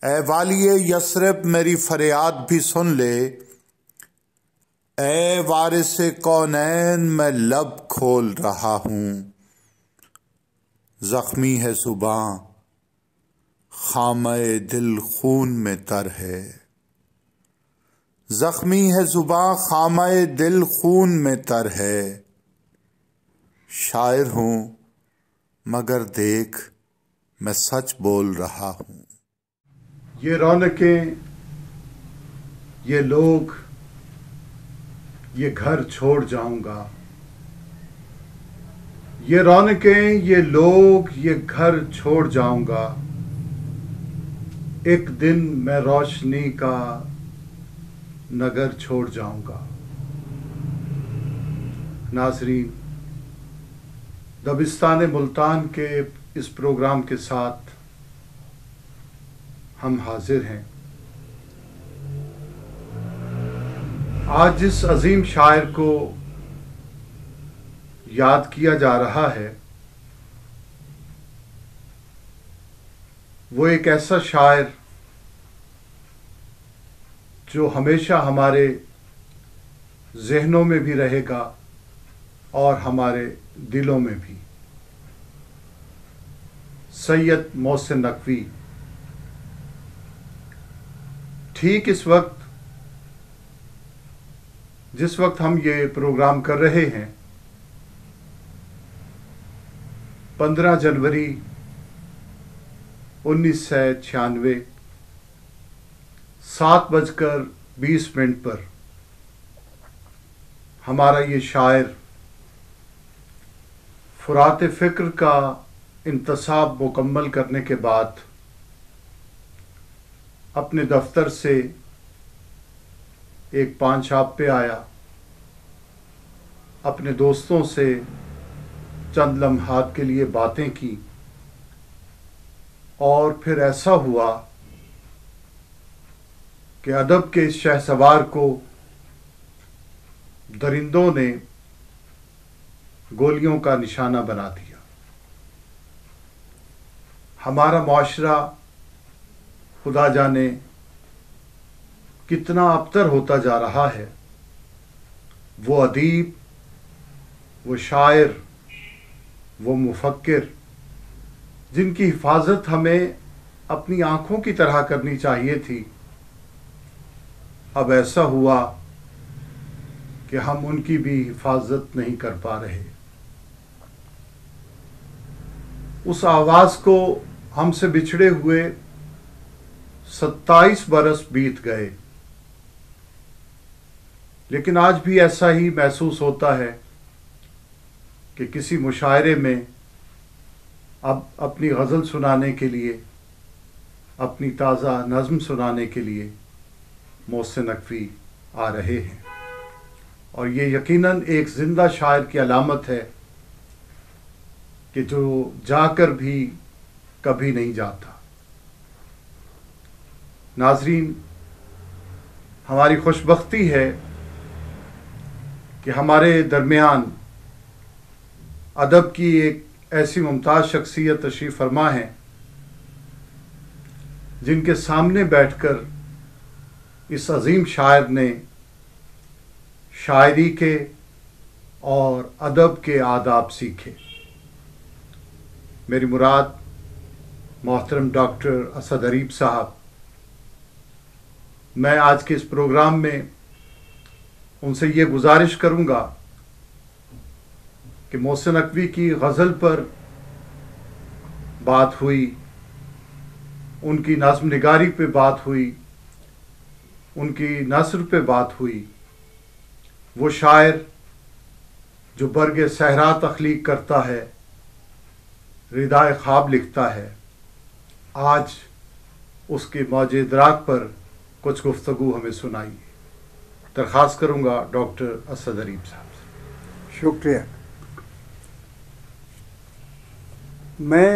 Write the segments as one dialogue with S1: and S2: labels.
S1: اے والی یثرب میری فریاد بھی سن لے، اے وارث کونین میں لب کھول رہا ہوں۔ زخمی ہے زباں خامہ دل خون میں تر ہے، زخمی ہے زباں خامہ دل خون میں تر ہے۔ شاعر ہوں مگر دیکھ میں سچ بول رہا ہوں۔
S2: یہ رونقیں، یہ لوگ، یہ گھر چھوڑ جاؤں گا۔ یہ رونقیں، یہ لوگ، یہ گھر چھوڑ جاؤں گا۔ ایک دن میں روشنی کا نگر چھوڑ جاؤں گا۔ ناظرین، دبستان ملتان کے اس پروگرام کے ساتھ ہم حاضر ہیں۔ آج جس عظیم شاعر کو یاد کیا جا رہا ہے وہ ایک ایسا شاعر جو ہمیشہ ہمارے ذہنوں میں بھی رہے گا اور ہمارے دلوں میں بھی۔ سید محسن نقوی۔ ٹھیک اس وقت جس وقت ہم یہ پروگرام کر رہے ہیں 15 جنوری 1996 7:20 پر ہمارا یہ شاعر فرات فکر کا انتصاب مکمل کرنے کے بعد اپنے دفتر سے ایک پان شاپ پہ آیا، اپنے دوستوں سے چند لمحات کے لیے باتیں کی، اور پھر ایسا ہوا کہ ادب کے اس شہسوار کو درندوں نے گولیوں کا نشانہ بنا دیا۔ ہمارا معاشرہ خدا جانے کتنا ابتر ہوتا جا رہا ہے۔ وہ ادیب، وہ شاعر، وہ مفکر جن کی حفاظت ہمیں اپنی آنکھوں کی طرح کرنی چاہیے تھی، اب ایسا ہوا کہ ہم ان کی بھی حفاظت نہیں کر پا رہے۔ اس آواز کو ہم سے بچھڑے ہوئے 27 برس بیت گئے، لیکن آج بھی ایسا ہی محسوس ہوتا ہے کہ کسی مشاعرے میں اب اپنی غزل سنانے کے لیے، اپنی تازہ نظم سنانے کے لیے محسن نقوی آ رہے ہیں، اور یہ یقیناً ایک زندہ شاعر کی علامت ہے کہ جو جا کر بھی کبھی نہیں جاتا۔ ناظرین، ہماری خوش بختی ہے کہ ہمارے درمیان ادب کی ایک ایسی ممتاز شخصیت تشریف فرما ہے جن کے سامنے بیٹھ کر اس عظیم شاعر نے شاعری کے اور ادب کے آداب سیکھے۔ میری مراد محترم ڈاکٹر اسد اریب صاحب۔ میں آج کے اس پروگرام میں ان سے یہ گزارش کروں گا کہ محسن نقوی کی غزل پر بات ہوئی، ان کی نظم نگاری پہ بات ہوئی، ان کی نثر پہ بات ہوئی۔ وہ شاعر جو برگ صحرا تخلیق کرتا ہے، ردائے خواب لکھتا ہے، آج اس کے موج ادراک پر کچھ گفتگو ہمیں سنائیے۔ درخواست کروں گا ڈاکٹر اسد اریب صاحب سے۔
S3: شکریہ۔ میں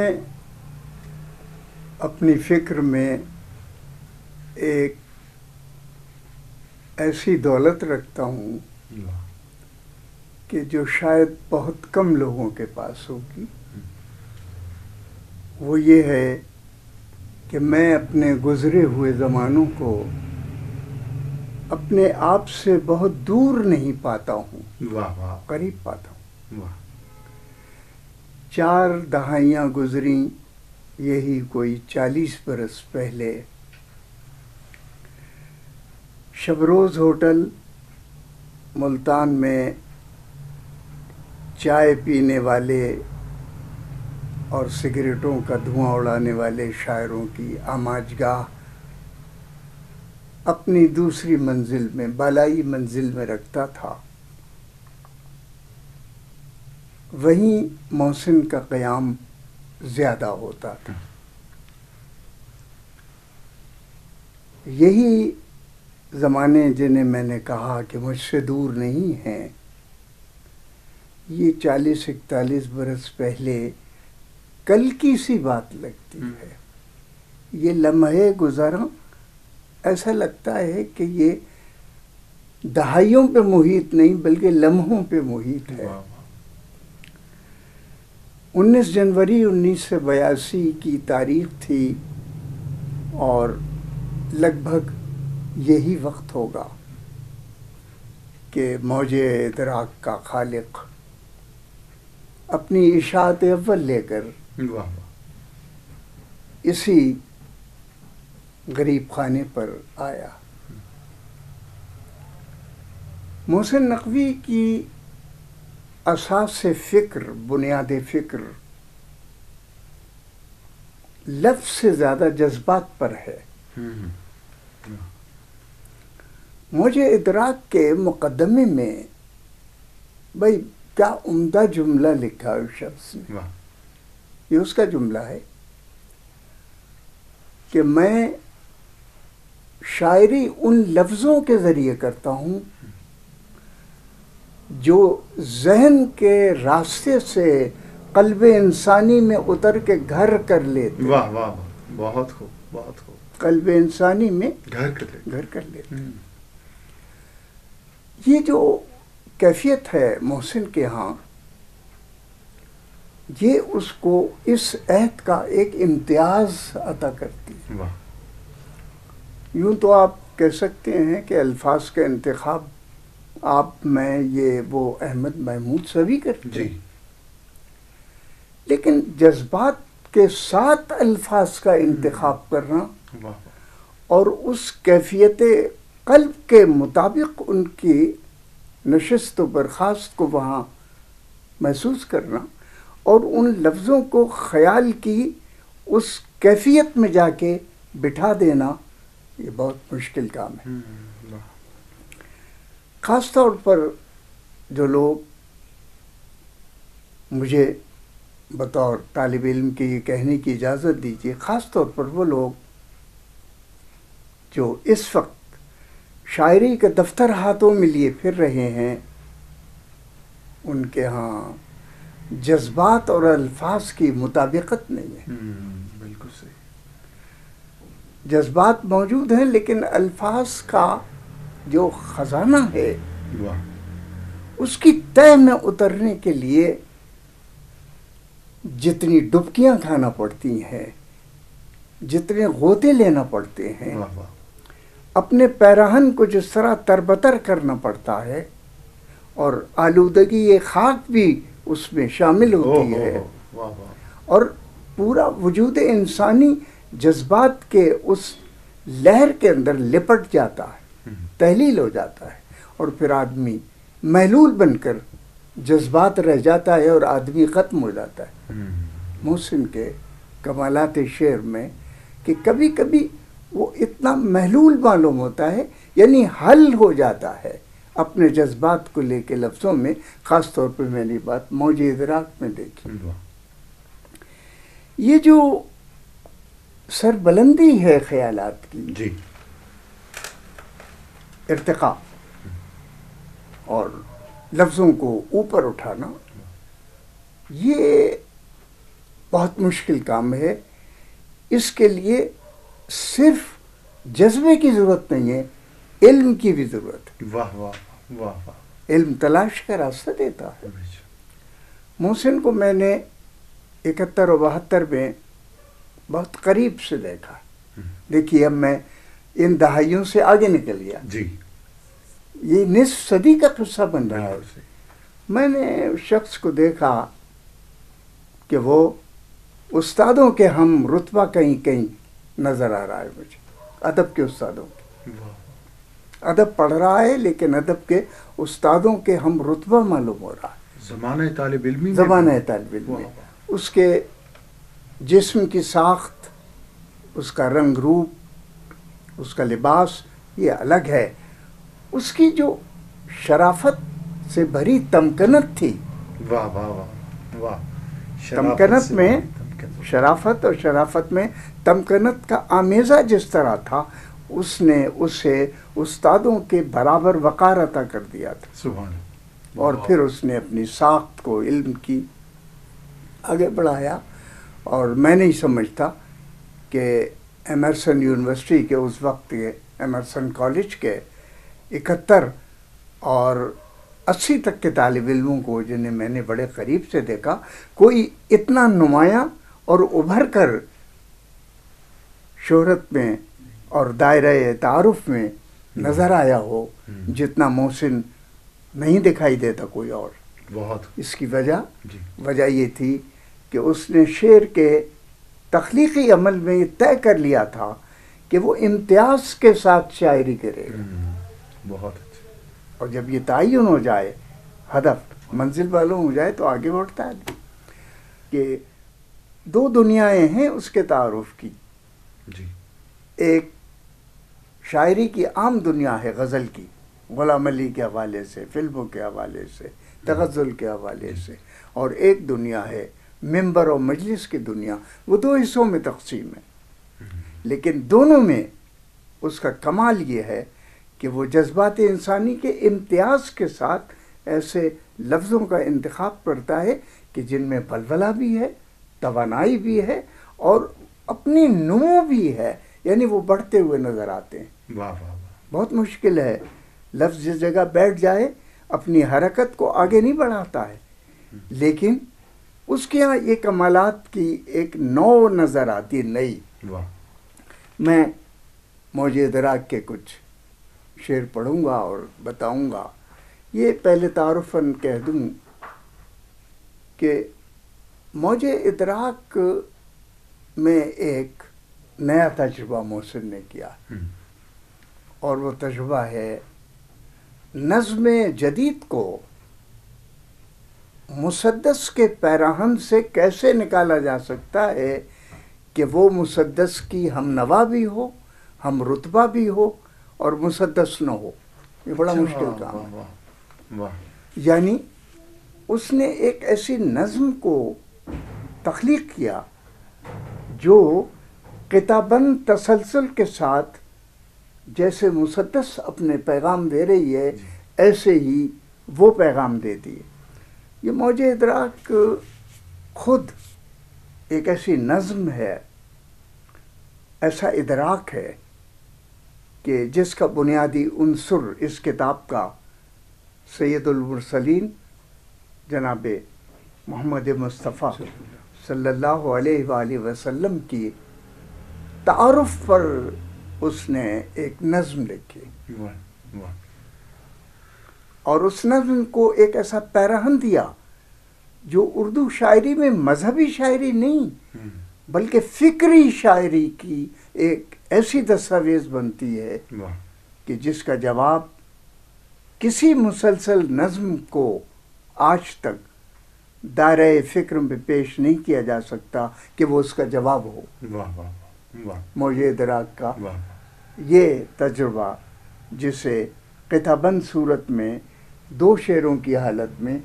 S3: اپنی فکر میں ایک ایسی دولت رکھتا ہوں کہ جو شاید بہت کم لوگوں کے پاس ہوگی۔ وہ یہ ہے کہ میں اپنے گزرے ہوئے زمانوں کو اپنے آپ سے بہت دور نہیں پاتا ہوں،
S2: واہ واہ
S3: قریب پاتا ہوں۔
S2: واہ
S3: 4 دہائیاں گزریں، یہی کوئی 40 برس پہلے شبروز ہوٹل ملتان میں چائے پینے والے اور سگریٹوں کا دھواں اڑانے والے شاعروں کی آماجگاہ اپنی دوسری منزل میں، بالائی منزل میں رکھتا تھا۔ وہیں محسن کا قیام زیادہ ہوتا تھا۔ یہی زمانے جنہیں میں نے کہا کہ مجھ سے دور نہیں ہیں، یہ 40-41 برس پہلے کل کی سی بات لگتی ہے۔ یہ لمحے گزرا ایسا لگتا ہے کہ یہ دہائیوں پہ محیط نہیں بلکہ لمحوں پہ محیط ہے۔ 19 جنوری 1982 کی تاریخ تھی اور لگ بھگ یہی وقت ہوگا کہ موج ادراک کا خالق اپنی اشاعت اول لے کر اسی غریب خانے پر آیا۔ محسن نقوی کی اساس فکر، بنیاد فکر لفظ سے زیادہ جذبات پر ہے۔ موج ادراک کے مقدمے میں بھائی کیا عمدہ جملہ لکھا ہے اس شخص نے۔ یہ اس کا جملہ ہے کہ میں شاعری ان لفظوں کے ذریعے کرتا ہوں جو ذہن کے راستے سے قلب انسانی میں اتر کے گھر کر لیتے۔
S2: واہ واہ بہت خوب بہت خوب۔
S3: قلب انسانی میں
S2: گھر
S3: کر لیتے۔ یہ جو کیفیت ہے محسن کے ہاں، یہ اس کو اس عہد کا ایک امتیاز عطا کرتی ہے۔ یوں تو آپ کہہ سکتے ہیں کہ الفاظ کا انتخاب آپ میں یہ وہ احمد محمود سبھی کرتے ہیں، لیکن جذبات کے ساتھ الفاظ کا انتخاب کرنا اور اس کیفیت قلب کے مطابق ان کی نشست و برخاست کو وہاں محسوس کرنا اور ان لفظوں کو خیال کی اس کیفیت میں جا کے بٹھا دینا، یہ بہت مشکل کام ہے۔ خاص طور پر جو لوگ مجھے بطور طالب علم کے یہ کہنے کی اجازت دیجیے، خاص طور پر وہ لوگ جو اس وقت شاعری کا دفتر ہاتھوں میں لیے پھر رہے ہیں، ان کے ہاں جذبات اور الفاظ کی مطابقت نہیں ہے۔
S2: بالکل صحیح۔
S3: جذبات موجود ہیں لیکن الفاظ کا جو خزانہ ہے اس کی تہ میں اترنے کے لیے جتنی ڈبکیاں کھانا پڑتی ہیں، جتنے غوطے لینا پڑتے ہیں، اپنے پیراہن کو جس طرح تربتر کرنا پڑتا ہے، اور آلودگی خاک بھی اس میں شامل ہوتی ہے، اور پورا وجود انسانی جذبات کے اس لہر کے اندر لپٹ جاتا ہے، تحلیل ہو جاتا ہے، اور پھر آدمی محلول بن کر جذبات رہ جاتا ہے اور آدمی ختم ہو جاتا ہے۔ محسن کے کمالات شعر میں کہ کبھی کبھی وہ اتنا محلول معلوم ہوتا ہے، یعنی حل ہو جاتا ہے اپنے جذبات کو لے کے لفظوں میں۔ خاص طور پر میں نے بات موج ادراک میں دیکھی۔ یہ جو سربلندی ہے خیالات کی،
S2: جی،
S3: ارتقاء اور لفظوں کو اوپر اٹھانا، یہ بہت مشکل کام ہے۔ اس کے لیے صرف جذبے کی ضرورت نہیں ہے، علم کی بھی ضرورت ہے۔
S2: واہ واہ واہ واہ۔
S3: علم تلاش کا راستہ دیتا ہے۔ محسن کو میں نے 71 اور 72 میں بہت قریب سے دیکھا. دیکھیے اب میں ان دہائیوں سے آگے نکل گیا.
S2: جی.
S3: یہ نصف صدی کا قصہ بن رہا ہے. میں نے اس شخص کو دیکھا کہ وہ استادوں کے ہم رتبہ کہیں کہیں نظر آ رہا ہے مجھے، ادب کے استادوں کے. ادب پڑھ رہا ہے لیکن ادب کے استادوں کے ہم رتبہ معلوم ہو رہا ہے.
S2: زمانہ طالب علمی،
S3: زمانہ طالب علمی. اس کے جسم کی ساخت، اس کا رنگ روپ، اس کا لباس یہ الگ ہے. اس کی جو شرافت سے بھری تمکنت تھی.
S2: واہ واہ واہ واہ.
S3: تمکنت میں شرافت اور شرافت میں تمکنت کا آمیزہ جس طرح تھا، اس نے اسے استادوں کے برابر وقار عطا کر دیا تھا.
S2: سبحان.
S3: اور پھر اس نے اپنی ساخت کو علم کی آگے بڑھایا. اور میں نہیں سمجھتا کہ ایمرسن یونیورسٹی کے اس وقت کے ایمرسن کالج کے 71 اور 80 تک کے طالب علموں کو جنہیں میں نے بڑے قریب سے دیکھا، کوئی اتنا نمایاں اور ابھر کر شہرت میں اور دائرہ تعارف میں نظر آیا ہو جتنا محسن نہیں دکھائی دیتا کوئی اور.
S2: بہت.
S3: اس کی وجہ یہ تھی کہ اس نے شعر کے تخلیقی عمل میں یہ طے کر لیا تھا کہ وہ امتیاز کے ساتھ شاعری کرے گا.
S2: بہت اچھا.
S3: اور جب یہ تعین ہو جائے، ہدف منزل معلوم ہو جائے تو آگے بڑھتا ہے. کہ دو دنیائیں ہیں اس کے تعارف کی.
S2: جی.
S3: ایک شاعری کی عام دنیا ہے غزل کی، غلام علی کے حوالے سے، فلموں کے حوالے سے، تغزل کے حوالے سے. اور ایک دنیا ہے ممبر اور مجلس کی دنیا. وہ دو حصوں میں تقسیم ہے، لیکن دونوں میں اس کا کمال یہ ہے کہ وہ جذبات انسانی کے امتیاز کے ساتھ ایسے لفظوں کا انتخاب کرتا ہے کہ جن میں بلبلہ بھی ہے، توانائی بھی ہے اور اپنی نمو بھی ہے. یعنی وہ بڑھتے ہوئے نظر آتے ہیں.
S2: واہ واہ.
S3: بہت مشکل ہے لفظ جس جگہ بیٹھ جائے اپنی حرکت کو آگے نہیں بڑھاتا ہے، لیکن اس کے یہاں یہ کمالات کی ایک نو نظر آتی نئی. میں موج ادراک کے کچھ شعر پڑھوں گا اور بتاؤں گا. یہ پہلے تعارفاً کہہ دوں کہ موج ادراک میں ایک نیا تجربہ محسن نے کیا، اور وہ تجربہ ہے نظم جدید کو مسدس کے پیراہن سے کیسے نکالا جا سکتا ہے کہ وہ مسدس کی ہم نوا بھی ہو، ہم رتبہ بھی ہو اور مسدس نہ ہو. یہ بڑا مشکل کام ہے. یعنی اس نے ایک ایسی نظم کو تخلیق کیا جو کتاباً تسلسل کے ساتھ جیسے مسدس اپنے پیغام دے رہی ہے ایسے ہی وہ پیغام دیتی ہے. یہ موج ادراک خود ایک ایسی نظم ہے، ایسا ادراک ہے کہ جس کا بنیادی عنصر اس کتاب کا سید المرسلین جناب محمد مصطفیٰ صلی اللہ علیہ وآلہ وسلم کی تعارف پر اس نے ایک نظم لکھی. اور اس نظم کو ایک ایسا پیراہن دیا جو اردو شاعری میں مذہبی شاعری نہیں بلکہ فکری شاعری کی ایک ایسی دستاویز بنتی ہے کہ جس کا جواب کسی مسلسل نظم کو آج تک دائرہ فکر میں پیش نہیں کیا جا سکتا کہ وہ اس کا جواب ہو. موج ادراک کا یہ تجربہ جسے قطعہ بند صورت میں دو شعروں کی حالت میں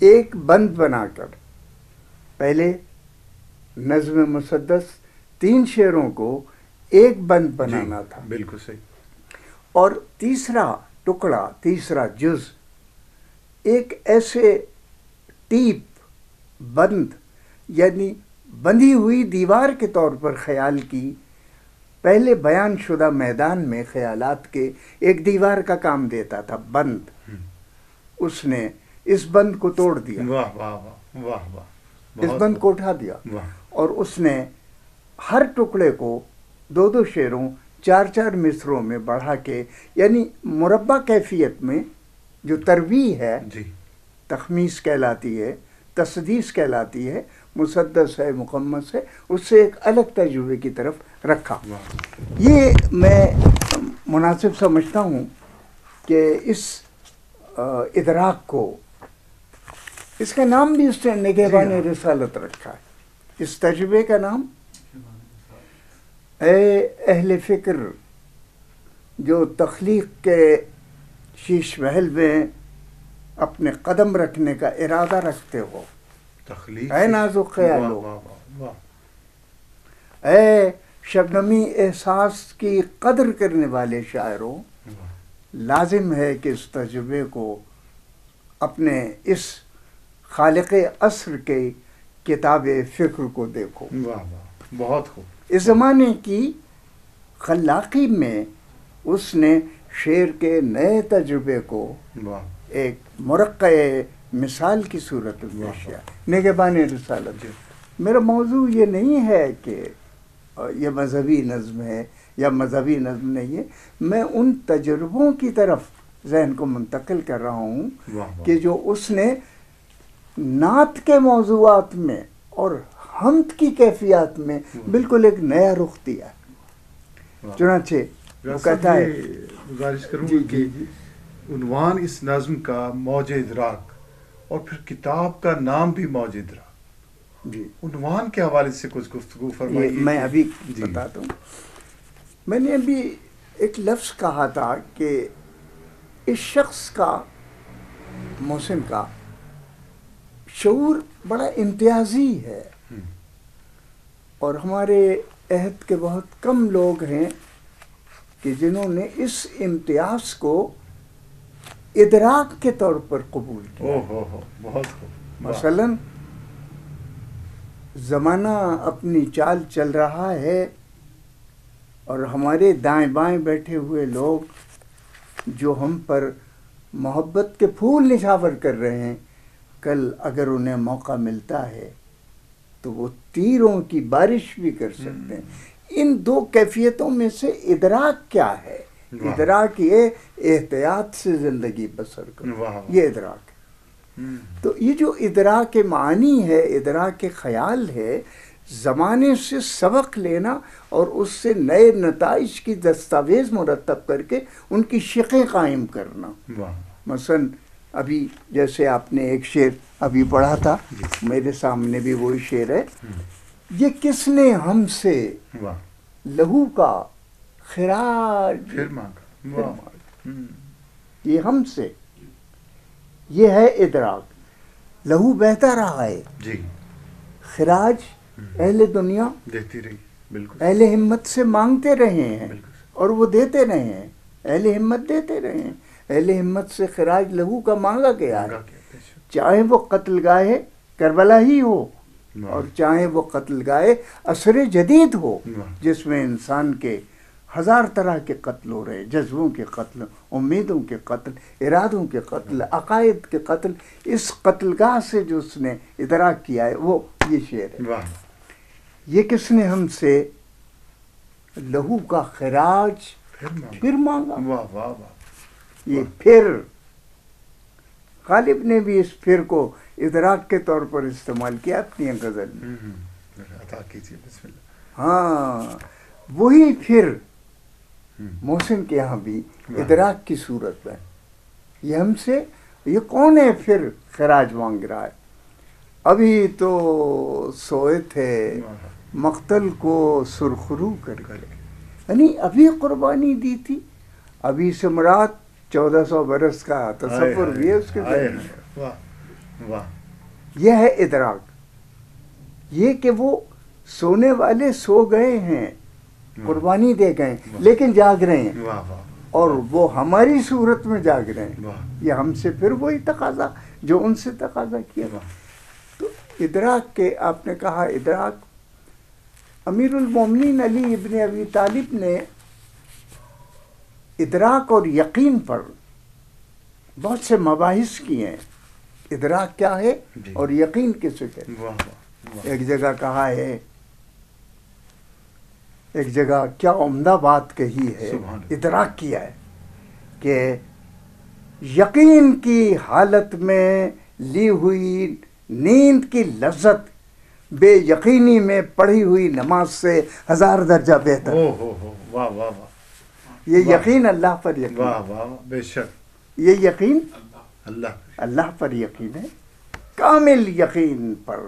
S3: ایک بند بنا کر، پہلے نظم مسدس 3 شعروں کو ایک بند بنانا تھا.
S2: بالکل صحیح.
S3: اور تیسرا ٹکڑا، تیسرا جز ایک ایسے ٹیپ بند یعنی بندھی ہوئی دیوار کے طور پر خیال کی. پہلے بیان شدہ میدان میں خیالات کے ایک دیوار کا کام دیتا تھا بند. اس نے اس بند کو توڑ دیا.
S2: واہ واہ واہ واہ واہ.
S3: اس بند کو اٹھا دیا اور اس نے ہر ٹکڑے کو 2 شعروں 4 مصروں میں بڑھا کے، یعنی مربع کیفیت میں جو ترویع ہے،
S2: جی
S3: تخمیس کہلاتی ہے، تصدیس کہلاتی ہے، مسدس ہے، مخمس ہے، اس سے ایک الگ تجربے کی طرف رکھا۔ یہ میں مناسب سمجھتا ہوں کہ اس ادراک کو، اس کا نام بھی اس نے نگہبان رسالت رکھا ہے۔ اس تجربے کا نام اے اہل فکر جو تخلیق کے شیش محل میں اپنے قدم رکھنے کا ارادہ رکھتے ہو،
S2: تخلیق
S3: اے نازک خیالو،
S2: واہ واہ واہ،
S3: اے شبنمی احساس کی قدر کرنے والے شاعروں، لازم ہے کہ اس تجربے کو اپنے اس خالق عصر کے کتاب فکر کو دیکھو۔
S2: واہ واہ، بہت خوب۔
S3: اس زمانے کی خلاقی میں اس نے شعر کے نئے تجربے کو
S2: واہ،
S3: ایک مرقع مثال کی صورت میں پیش کیا، نگہبان رسالت۔ میرا موضوع یہ نہیں ہے کہ یہ مذہبی نظم ہے یا مذہبی نظم نہیں ہے، میں ان تجربوں کی طرف ذہن کو منتقل کر رہا ہوں کہ جو اس نے نعت کے موضوعات میں اور حمد کی کیفیات میں بالکل ایک نیا رخ دیا ہے۔ چنانچہ وہ کہتا ہے،
S2: گزارش کروں گا کہ عنوان اس نظم کا موج ادراک، اور پھر کتاب کا نام بھی موج ادراک،
S3: جی
S2: عنوان کے حوالے سے کچھ گفتگو فرمائیے۔
S3: میں ابھی بتاتا ہوں۔ میں نے ابھی ایک لفظ کہا تھا کہ اس شخص کا، محسن کا شعور بڑا امتیازی ہے، اور ہمارے عہد کے بہت کم لوگ ہیں کہ جنہوں نے اس امتیاز کو ادراک کے طور پر قبول کیا۔
S2: بہت خوب۔
S3: مثلاً زمانہ اپنی چال چل رہا ہے، اور ہمارے دائیں بائیں بیٹھے ہوئے لوگ جو ہم پر محبت کے پھول نچھاور کر رہے ہیں، کل اگر انہیں موقع ملتا ہے تو وہ تیروں کی بارش بھی کر سکتے ہیں۔ ان 2 کیفیتوں میں سے ادراک کیا ہے؟ ادراک یہ احتیاط سے زندگی بسر کرو، یہ ادراک ہے۔ تو یہ جو ادراک معنی ہے، ادراک خیال ہے، زمانے سے سبق لینا اور اس سے نئے نتائج کی دستاویز مرتب کر کے ان کی شقیں قائم کرنا۔ مثلا ابھی جیسے آپ نے ایک شعر ابھی پڑھا تھا، میرے سامنے بھی وہی شعر ہے، یہ کس نے ہم سے لہو کا خراج
S2: پھر مانگا،
S3: یہ ہم سے، یہ ہے ادراک۔ لہو بہتا رہا ہے،
S2: جی،
S3: خراج اہل دنیا
S2: دیتی رہی، بالکل،
S3: اہل ہمت سے مانگتے رہے ہیں، اور وہ دیتے رہے ہیں، اہل ہمت دیتے رہے ہیں۔ اہل ہمت سے خراج لہو کا مانگا گیا ہے، چاہے وہ قتل گاہ کربلا ہی ہو، اور چاہے وہ قتل گاہ عصر جدید ہو، جس میں انسان کے 1000 طرح کے قتل ہو رہے، جذبوں کے قتل، امیدوں کے قتل، ارادوں کے قتل، عقائد کے قتل۔ اس قتل گاہ سے جو اس نے ادراک کیا ہے، وہ یہ شعر ہے، یہ کس نے ہم سے لہو کا خراج پھر مانگا۔
S2: واہ واہ واہ،
S3: یہ پھر، غالب نے بھی اس پھر کو ادراک کے طور پر استعمال کیا اپنی غزل میں۔
S2: عطا کیجیے، بسم اللہ۔
S3: ہاں، وہی پھر محسن کے یہاں بھی ادراک کی صورت میں، یہ ہم سے، یہ کون ہے پھر خراج مانگ رہا ہے؟ ابھی تو سوئے تھے مقتل کو سرخرو کر کے، یعنی ابھی قربانی دی تھی، ابھی سے مراد 1400 برس کا تصور بھی ہے اس کے ذہن میں۔ یہ ہے ادراک، یہ کہ وہ سونے والے سو گئے ہیں، قربانی دے گئے، لیکن جاگ رہے ہیں، اور وہ ہماری صورت میں جاگ رہے ہیں۔ یہ ہم سے پھر وہی تقاضا جو ان سے تقاضا کیا۔ تو ادراک کے، آپ نے کہا ادراک، امیر المومنین علی ابن ابی طالب نے ادراک اور یقین پر بہت سے مباحث کیے ہیں۔ ادراک کیا ہے اور یقین کسے کہتے ہیں؟ ایک جگہ کہا ہے ایک جگہ کیا عمدہ بات کہی ہے،
S2: سبحان اللہ۔
S3: ادراک کیا ہے کہ یقین کی حالت میں لی ہوئی نیند کی لذت بے یقینی میں پڑھی ہوئی نماز سے 1000 درجہ بہتر۔
S2: ہو واہ واہ واہ،
S3: یہ یقین اللہ پر یقین،
S2: واہ واہ، بے شک
S3: یہ یقین
S2: اللہ
S3: پر یقین ہے، کامل یقین پر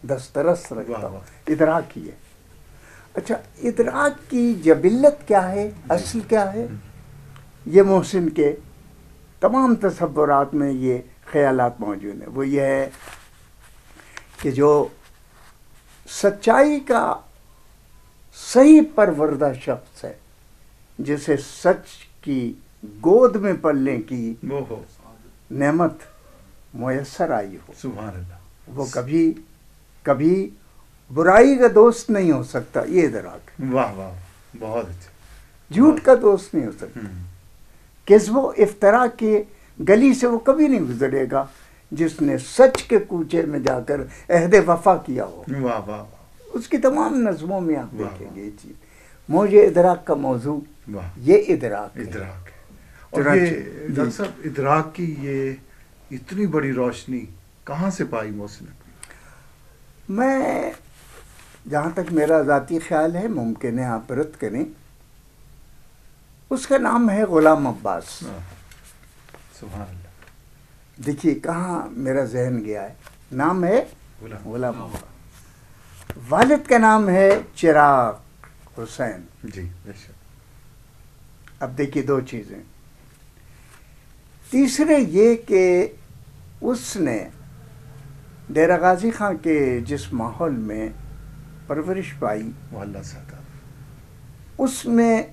S3: دسترس
S2: واہ
S3: رکھتا ہوں،
S2: واہ۔
S3: ادراک کی ہے۔ اچھا، ادراک کی جبلت کیا ہے، اصل کیا ہے؟ یہ محسن کے تمام تصورات میں یہ خیالات موجود ہیں۔ وہ یہ ہے کہ جو سچائی کا صحیح پروردہ شخص ہے، جسے سچ کی گود میں پلنے کی
S2: وہ ہو،
S3: نعمت میسر آئی ہو،
S2: سبحان اللہ،
S3: وہ کبھی برائی کا دوست نہیں ہو سکتا۔ یہ ادراک ہے۔
S2: واہ واہ، بہت اچھا۔
S3: جھوٹ کا دوست نہیں ہو سکتا، کذب و افطرا کے گلی سے وہ کبھی نہیں گزرے گا جس نے سچ کے کوچے میں جا کر عہد وفا کیا ہو۔
S2: واہ واہ،
S3: اس کی تمام نظموں میں آپ
S2: واہ
S3: دیکھیں گے یہ چیز۔ موجِ ادراک کا موضوع
S2: واہ،
S3: یہ ادراک ہے۔
S2: ادراک ہے۔ اور یہ ڈاکٹر صاحب ادراک کی یہ اتنی بڑی روشنی کہاں سے پائی محسن؟
S3: میں جہاں تک میرا ذاتی خیال ہے، ممکن ہے آپ رد کریں، اس کا نام ہے غلام عباس۔
S2: سبحان اللہ،
S3: دیکھیے کہاں میرا ذہن گیا ہے، نام ہے غلام عباس، والد کا نام ہے چراغ حسین۔
S2: جی بے شک۔
S3: اب دیکھیے دو چیزیں، تیسرے یہ کہ اس نے ڈیرہ غازی خان کے جس ماحول میں پرورش پائی،
S2: وہ اللہ سے عطا۔
S3: اس میں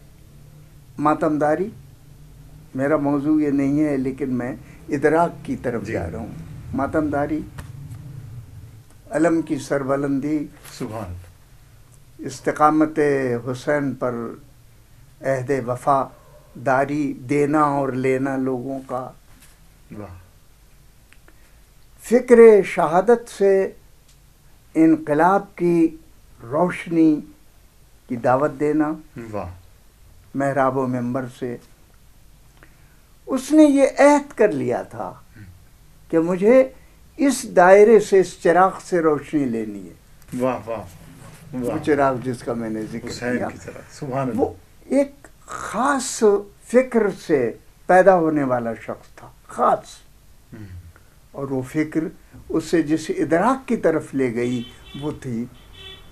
S3: ماتمداری، میرا موضوع یہ نہیں ہے لیکن میں ادراک کی طرف
S2: جی
S3: جا رہا ہوں، ماتمداری، علم کی سربلندی،
S2: سبحان اللہ،
S3: استقامت حسین پر عہد وفا داری، دینا اور لینا لوگوں کا،
S2: واہ،
S3: فکر شہادت سے انقلاب کی روشنی کی دعوت دینا
S2: واہ،
S3: محراب و منبر سے۔ اس نے یہ عہد کر لیا تھا کہ مجھے اس دائرے سے، اس چراغ سے روشنی لینی ہے۔
S2: واہ واہ،
S3: وہ
S2: واہ،
S3: چراغ جس کا میں نے ذکر
S2: حسین
S3: کیا،
S2: کی طرح، سبحان
S3: وہ
S2: اللہ،
S3: ایک خاص فکر سے پیدا ہونے والا شخص تھا، خاص، اور وہ فکر اسے جس ادراک کی طرف لے گئی وہ تھی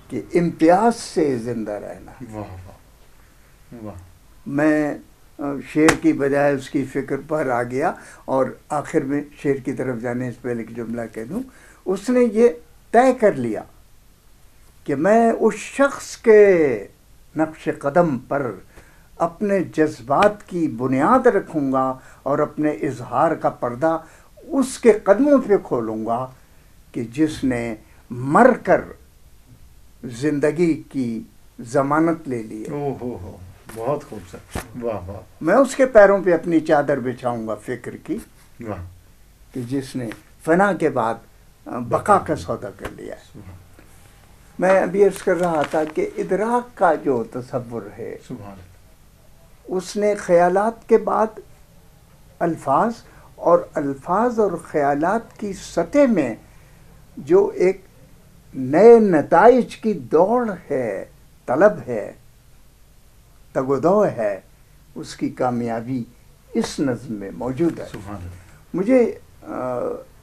S3: کہ امتیاز سے زندہ رہنا۔
S2: واہ واہ، واہ،
S3: میں شعر کی بجائے اس کی فکر پر آ گیا، اور آخر میں شعر کی طرف جانے سے پہلے ایک جملہ کہہ دوں، اس نے یہ طے کر لیا کہ میں اس شخص کے نقش قدم پر اپنے جذبات کی بنیاد رکھوں گا اور اپنے اظہار کا پردہ اس کے قدموں پہ کھولوں گا کہ جس نے مر کر زندگی کی ضمانت لے لی ہے۔
S2: ہو، بہت خوبصورت، واہ واہ،
S3: میں اس کے پیروں پہ اپنی چادر بچھاؤں گا فکر کی،
S2: واہ،
S3: کہ جس نے فنا کے بعد بقا کا سودا کر لیا ہے۔
S2: سبحان،
S3: میں ابھی عرض کر رہا تھا کہ ادراک کا جو تصور ہے،
S2: سبحان اللہ،
S3: اس نے خیالات کے بعد الفاظ، اور الفاظ اور خیالات کی سطح میں جو ایک نئے نتائج کی دوڑ ہے، طلب ہے، تگ و دو ہے، اس کی کامیابی اس نظم میں موجود ہے۔
S2: سبحان اللہ،
S3: مجھے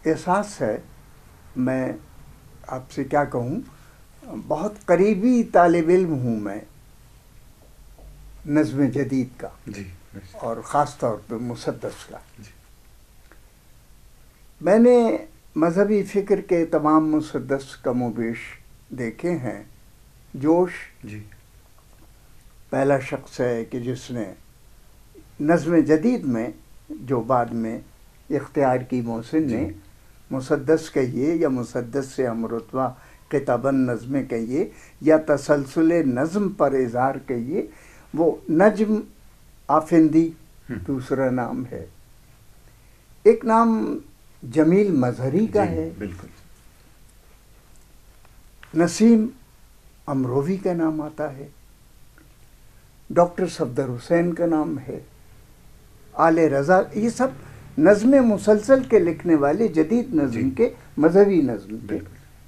S3: احساس ہے، میں آپ سے کیا کہوں، بہت قریبی طالب علم ہوں میں نظم جدید کا،
S2: جی بے شک،
S3: اور خاص طور پہ مسدس کا۔
S2: جی،
S3: میں نے مذہبی فکر کے تمام مسدس کم و بیش دیکھے ہیں۔ جوش
S2: جی،
S3: پہلا شخص ہے کہ جس نے نظم جدید میں، جو بعد میں اختیار کی محسن نے، مسدس کہیے یا مسدس سے ہم رتبہ کتاباً نظمیں کہیے یا تسلسل نظم پر اظہار کہیے، وہ نجم آفندی دوسرا نام ہے۔ ایک نام جمیل مظہری کا
S2: جی،
S3: ہے،
S2: بالکل،
S3: نسیم امروی کا نام آتا ہے، ڈاکٹر صفدر حسین کا نام ہے، آل رضا، یہ سب نظم مسلسل کے لکھنے والے، جدید نظم کے، مذہبی نظم کے،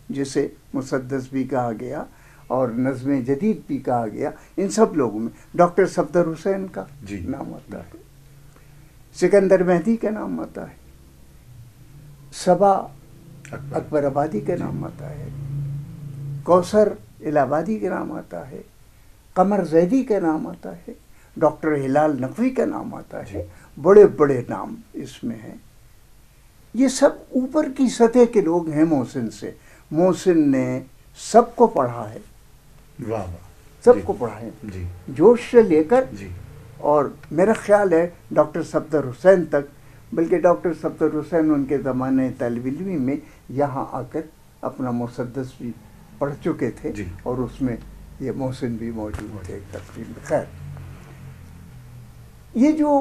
S3: جسے مسدس بھی کہا گیا اور نظم جدید بھی کہا گیا، ان سب لوگوں میں ڈاکٹر صفدر حسین کا نام آتا ہے، سکندر مہدی کا نام آتا ہے، صبا اکبر آبادی کا نام آتا ہے، کوثر الہ آبادی کا نام آتا ہے، قمر زیدی کا نام آتا ہے، ڈاکٹر ہلال نقوی کا نام آتا ہے، بڑے بڑے نام اس میں ہیں۔ یہ سب اوپر کی سطح کے لوگ ہیں محسن سے۔ محسن نے سب کو پڑھا ہے، سب کو پڑھا ہے جوش سے لے کر، اور میرا خیال ہے ڈاکٹر صفدر حسین تک، بلکہ ڈاکٹر صفدر حسین ان کے زمانے طالب علمی میں یہاں آ کر اپنا مسدس بھی پڑھ چکے تھے، اور اس میں یہ محسن بھی موجود تھے ایک تقریب میں۔ خیر، یہ جو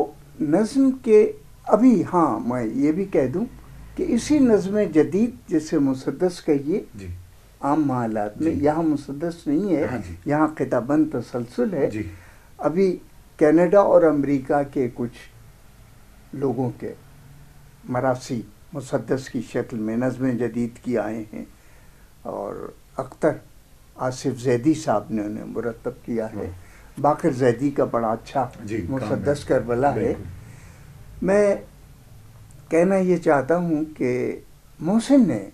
S3: نظم کے ابھی، ہاں میں یہ بھی کہہ دوں کہ اسی نظم جدید جیسے مسدس کہیے عام حالات میں، یہاں مسدس نہیں ہے، یہاں خطابند تسلسل ہے۔ ابھی کینیڈا اور امریکہ کے کچھ لوگوں کے مراثی مسدس کی شکل میں نظم جدید کی آئے ہیں، اور اختر آصف زیدی صاحب نے انہیں مرتب کیا ہے۔ باقر زیدی کا بڑا اچھا مسدس کربلا ہے۔ میں کہنا یہ چاہتا ہوں کہ محسن نے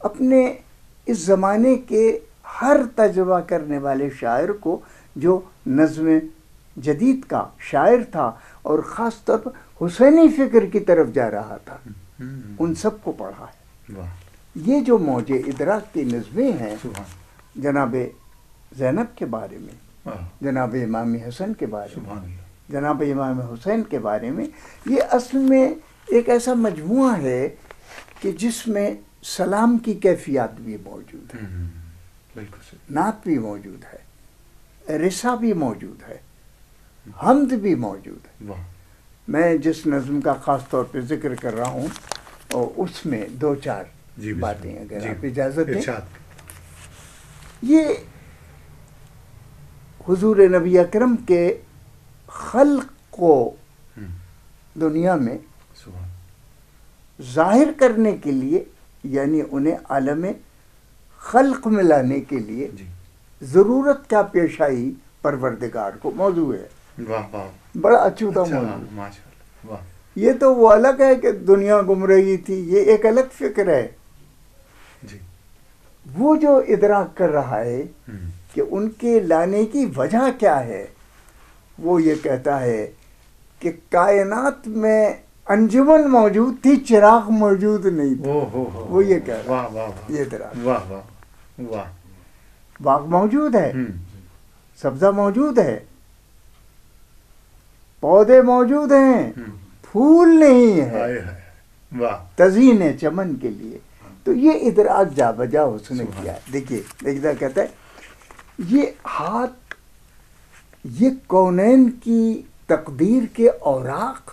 S3: اپنے اس زمانے کے ہر تجربہ کرنے والے شاعر کو، جو نظم جدید کا شاعر تھا اور خاص طور پر حسینی فکر کی طرف جا رہا تھا، ان سب کو پڑھا ہے۔ یہ جو موج ادراک کی نظمیں ہیں، جناب زینب کے بارے میں، جناب امام حسن کے بارے میں، جناب امام حسین کے بارے میں، یہ اصل میں ایک ایسا مجموعہ ہے کہ جس میں سلام کی کیفیات بھی موجود ہے، نعت بھی موجود ہے، رسا بھی موجود ہے، حمد بھی موجود ہے۔ میں جس نظم کا خاص طور پہ ذکر کر رہا ہوں، اور اس میں دو چار باتیں اگر آپ اجازت دیں۔ یہ حضور نبی اکرم کے خلق کو دنیا میں ظاہر کرنے کے لیے، یعنی انہیں عالم خلق میں لانے کے لیے ضرورت کیا پیش آئی پروردگار کو، موضوع ہے، بڑا اچھوتا موضوع۔ یہ تو وہ الگ ہے کہ دنیا گم رہی تھی، یہ ایک الگ فکر ہے۔ وہ جو ادراک کر رہا ہے کہ ان کے لانے کی وجہ کیا ہے، وہ یہ کہتا ہے کہ کائنات میں انجمن موجود تھی، چراغ موجود نہیں تھا۔ وہ یہ کہہ رہا ہے، یہ ادراک۔ باغ موجود ہے، سبزہ موجود ہے، پودے موجود ہیں، پھول نہیں ہے تزئین چمن کے لیے۔ تو یہ ادراک جا بجا اس نے کیا ہے۔ دیکھیے دیکھتا کہتا ہے، یہ ہاتھ، یہ کونین کی تقدیر کے اوراق،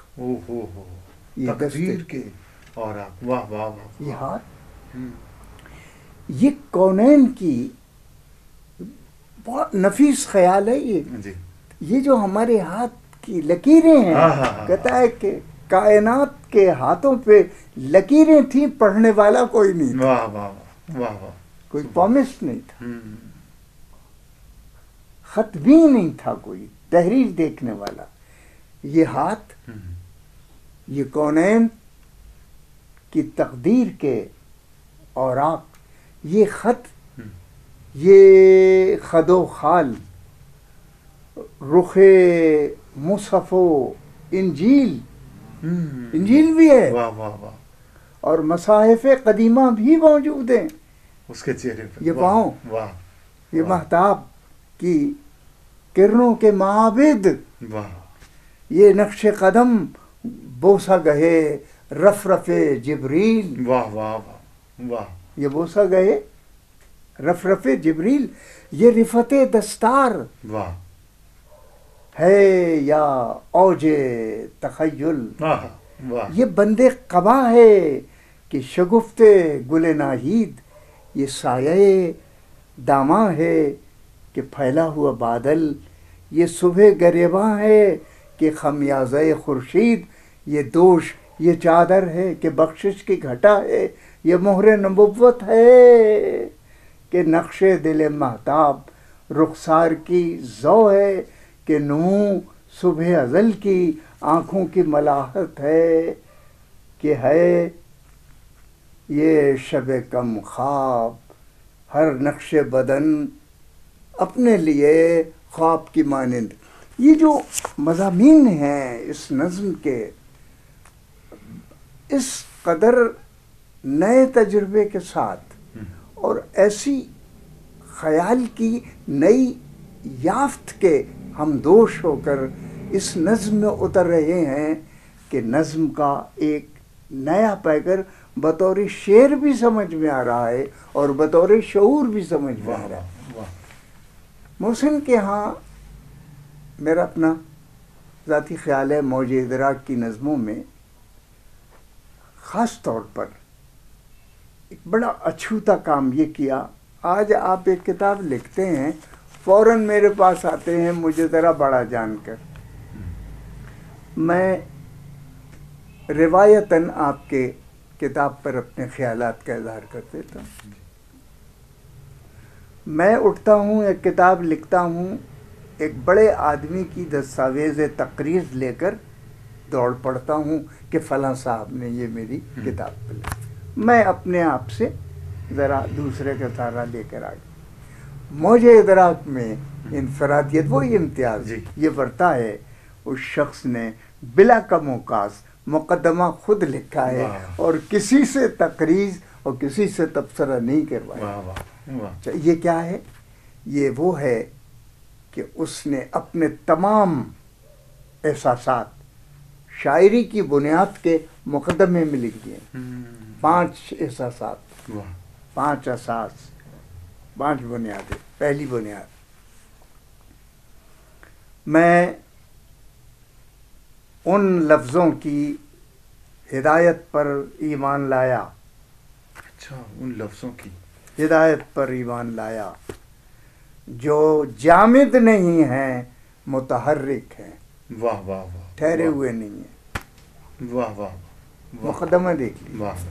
S2: تقدیر کے اوراق، واہ واہ واہ،
S3: یہ ہاتھ، یہ کونین کی بہت نفیس خیال ہے یہ جو ہمارے ہاتھ کی لکیریں ہیں، کہتا ہے کہ کائنات کے ہاتھوں پہ لکیریں تھیں، پڑھنے والا کوئی نہیں تھا،
S2: واہ واہ واہ واہ،
S3: کوئی پامسٹ نہیں تھا، خط بھی نہیں تھا کوئی تحریر دیکھنے والا۔ یہ ہاتھ، یہ کونین کی تقدیر کے اوراق، یہ خط، یہ خد و خال، رخ مصحف و انجیل، انجیل بھی ہے،
S2: واہ واہ واہ،
S3: اور مصاحف قدیمہ بھی موجود ہیں
S2: اس کے چہرے پہ،
S3: یہ پاؤں،
S2: واہ،
S3: یہ مہتاب کی کرنوں کے معابد،
S2: واہ،
S3: یہ نقش قدم بوسہ گہے رف رف جبریل،
S2: واہ واہ واہ واہ،
S3: یہ بوسہ گہے رف رف جبریل، یہ رفت دستار
S2: واہ،
S3: ہے یا اوج تخیل،
S2: واہ واہ،
S3: یہ بندے قبا ہے کہ شگفت گل ناہید، یہ سایہ داماں ہے کہ پھیلا ہوا بادل، یہ صبح گریباں ہے کہ خمیازہ خورشید، یہ دوش یہ چادر ہے کہ بخشش کی گھٹا ہے، یہ مہر نبوت ہے کہ نقش دل مہتاب، رخسار کی ضو ہے کہ نمو صبح ازل کی آنکھوں کی ملاحت ہے، کہ ہے یہ شب کم خواب ہر نقش بدن اپنے لیے خواب کی مانند۔ یہ جو مضامین ہیں اس نظم کے، اس قدر نئے تجربے کے ساتھ اور ایسی خیال کی نئی یافت کے ہم دوش ہو کر اس نظم میں اتر رہے ہیں کہ نظم کا ایک نیا پیکر بطور شعر بھی سمجھ میں آ رہا ہے اور بطور شعور بھی سمجھ میں آ رہا ہے۔ محسن کے ہاں میرا اپنا ذاتی خیال ہے، موج ادراک کی نظموں میں خاص طور پر ایک بڑا اچھوتا کام یہ کیا۔ آج آپ ایک کتاب لکھتے ہیں، فوراً میرے پاس آتے ہیں مجھے ذرا بڑا جان کر، میں روایتاً آپ کے کتاب پر اپنے خیالات کا اظہار کر دیتا ہوں۔ میں اٹھتا ہوں، ایک کتاب لکھتا ہوں، ایک بڑے آدمی کی دستاویز تقریر لے کر دوڑ پڑتا ہوں کہ فلاں صاحب نے یہ میری کتاب پہ لکھی۔ میں اپنے آپ سے ذرا دوسرے کا سہارا لے کر آ گیا۔ موج ادراک میں انفرادیت وہی امتیاز یہ برتا ہے، اس شخص نے بلا کم اوقاس مقدمہ خود لکھا ہے اور کسی سے تقریر اور کسی سے تبصرہ نہیں کروایا۔ یہ کیا ہے؟ یہ وہ ہے کہ اس نے اپنے تمام احساسات شاعری کی بنیاد کے مقدمے میں لکھ دیے۔ 5 احساسات، 5 اساس، 5 بنیادیں۔ پہلی بنیاد، میں ان لفظوں کی ہدایت پر ایمان لایا۔
S2: اچھا، ان لفظوں کی
S3: ہدایت پر ایمان لایا جو جامد نہیں ہیں، متحرک ہیں۔
S2: واہ واہ واہ،
S3: ٹھہرے ہوئے نہیں ہیں۔
S2: واہ واہ،
S3: مقدمہ دیکھ لی۔
S2: واہ۔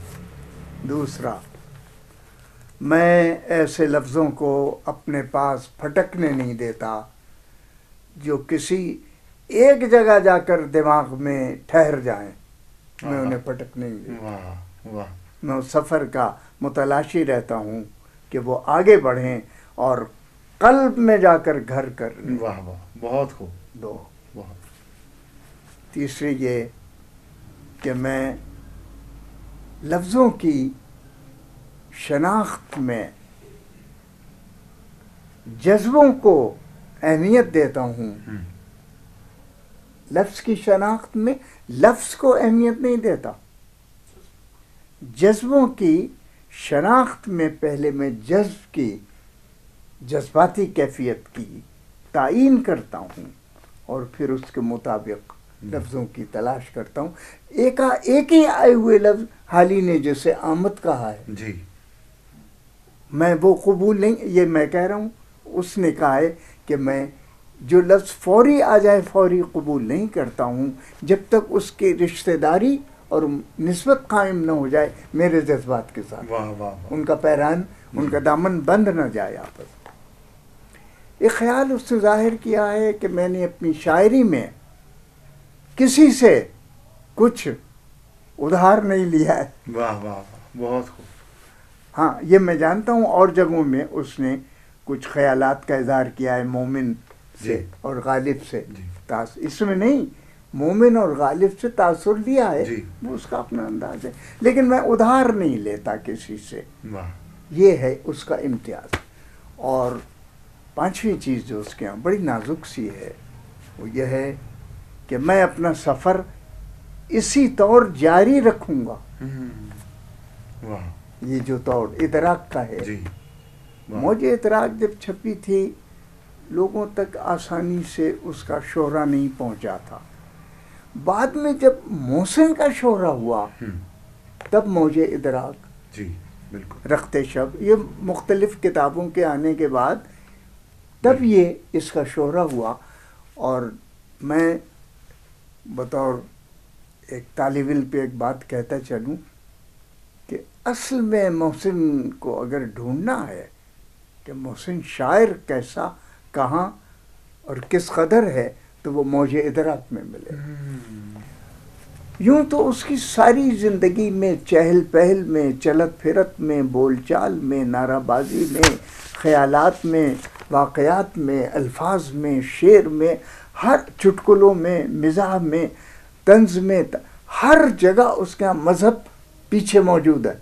S3: دوسرا، میں ایسے لفظوں کو اپنے پاس پھٹکنے نہیں دیتا جو کسی ایک جگہ جا کر دماغ میں ٹھہر جائیں، میں انہیں پھٹک نہیں دیتا۔
S2: واہ واہ،
S3: میں اس سفر کا متلاشی رہتا ہوں کہ وہ آگے بڑھیں اور قلب میں جا کر گھر کر لیں۔
S2: واہ واہ، بہت خوب۔
S3: 2،
S2: بہت۔
S3: تیسری یہ کہ میں لفظوں کی شناخت میں جذبوں کو اہمیت دیتا ہوں۔ لفظ کی شناخت میں لفظ کو اہمیت نہیں دیتا، جذبوں کی شناخت میں پہلے میں جذب کی، جذباتی کیفیت کی تعین کرتا ہوں اور پھر اس کے مطابق لفظوں کی تلاش کرتا ہوں۔ ایک ہی آئے ہوئے لفظ، حالی نے جسے آمد کہا ہے،
S2: جی،
S3: میں وہ قبول نہیں، یہ میں کہہ رہا ہوں، اس نے کہا ہے کہ میں جو لفظ فوری آ جائے فوری قبول نہیں کرتا ہوں جب تک اس کی رشتہ داری اور نسبت قائم نہ ہو جائے میرے جذبات کے ساتھ،
S2: واہ واہ،
S3: ان کا پیران، ان کا دامن بند نہ جائے آپس۔ ایک خیال اس سے ظاہر کیا ہے کہ میں نے اپنی شاعری میں کسی سے کچھ ادھار نہیں لیا ہے۔
S2: واہ واہ، بہت خوب۔
S3: ہاں، یہ میں جانتا ہوں اور جگہوں میں اس نے کچھ خیالات کا اظہار کیا ہے مومن سے اور غالب سے، اس میں نہیں، مومن اور غالب سے تاثر لیا ہے، وہ اس کا اپنا انداز ہے، لیکن میں ادھار نہیں لیتا کسی سے، یہ ہے اس کا امتیاز۔ اور 5ویں چیز جو اس کے یہاں بڑی نازک سی ہے وہ یہ ہے کہ میں اپنا سفر اسی طور جاری رکھوں گا۔ یہ جو طور ادراک کا ہے، موج ادراک جب چھپی تھی لوگوں تک آسانی سے اس کا شہرہ نہیں پہنچا تھا، بعد میں جب محسن کا شہرہ ہوا تب موج ادراک، رخت شب، یہ مختلف کتابوں کے آنے کے بعد تب یہ اس کا شہرہ ہوا۔ اور میں بطور ایک طالب علم پہ ایک بات کہتا چلوں کہ اصل میں محسن کو اگر ڈھونڈنا ہے کہ محسن شاعر کیسا، کہاں اور کس قدر ہے، تو وہ موج ادراک میں ملے. یوں تو اس کی ساری زندگی میں چہل پہل میں، چلت پھرت میں، بول چال میں، نعرہ بازی میں، خیالات میں، واقعات میں، الفاظ میں، شعر میں، ہر چٹکلوں میں، مزاح میں، طنز میں، ہر جگہ اس کا مذہب پیچھے موجود ہے.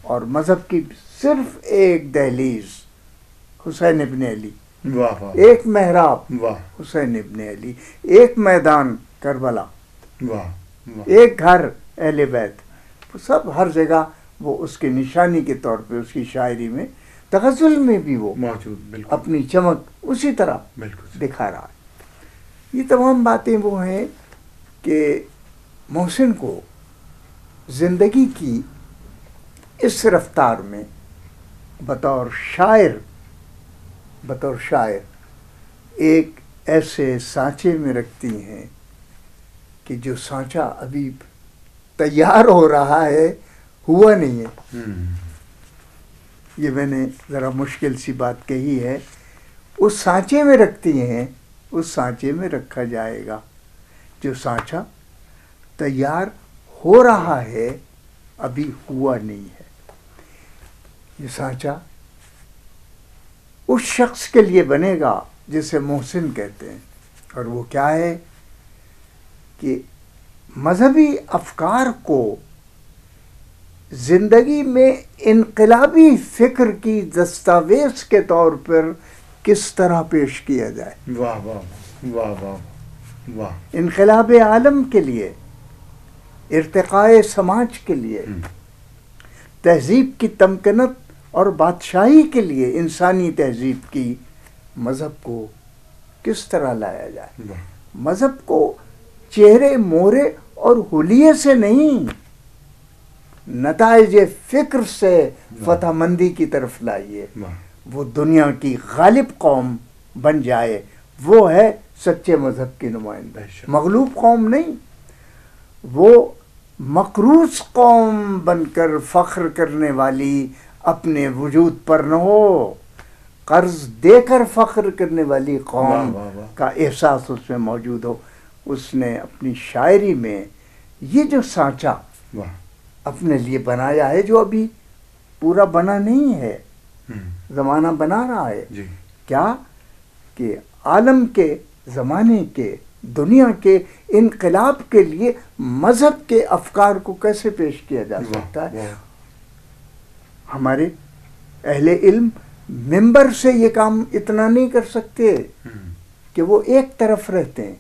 S3: اور مذہب کی صرف ایک دہلیز حسین ابن علی، ایک محراب حسین ابن علی، ایک میدان کربلا، ایک گھر اہل بیت، سب ہر جگہ وہ اس کی نشانی کے طور پہ اس کی شاعری میں، تغزل میں بھی وہ موجود اپنی چمک اسی طرح دکھا رہا ہے. یہ تمام باتیں وہ ہیں کہ محسن کو زندگی کی اس رفتار میں بطور شاعر ایک ایسے سانچے میں رکھتی ہیں کہ جو سانچہ ابھی تیار ہو رہا ہے، ہوا نہیں ہے. یہ میں نے ذرا مشکل سی بات کہی ہے. اس سانچے میں رکھتی ہیں، اس سانچے میں رکھا جائے گا جو سانچہ تیار ہو رہا ہے، ابھی ہوا نہیں ہے. یہ سانچہ اس شخص کے لیے بنے گا جسے محسن کہتے ہیں، اور وہ کیا ہے کہ مذہبی افکار کو زندگی میں انقلابی فکر کی دستاویز کے طور پر کس طرح پیش کیا جائے.
S2: واہ واہ واہ واہ واہ.
S3: انقلاب عالم کے لیے، ارتقاء سماج کے لیے، تہذیب کی تمکنت اور بادشاہی کے لیے، انسانی تہذیب کی، مذہب کو کس طرح لایا جائے. مذہب کو چہرے مورے اور حلیے سے نہیں، نتائج فکر سے فتح مندی کی طرف لائیے. وہ دنیا کی غالب قوم بن جائے، وہ ہے سچے مذہب کی نمائندہ. مغلوب قوم نہیں، وہ مقروض قوم بن کر فخر کرنے والی، اپنے وجود پر نہ ہو، قرض دے کر فخر کرنے والی قوم کا احساس اس میں موجود ہو. اس نے اپنی شاعری میں یہ جو سانچہ اپنے لیے بنایا ہے، جو ابھی پورا بنا نہیں ہے، زمانہ بنا رہا ہے. کیا کہ عالم کے، زمانے کے، دنیا کے انقلاب کے لیے مذہب کے افکار کو کیسے پیش کیا جا سکتا ہے. ہمارے اہل علم ممبر سے یہ کام اتنا نہیں کر سکتے کہ وہ ایک طرف رہتے ہیں.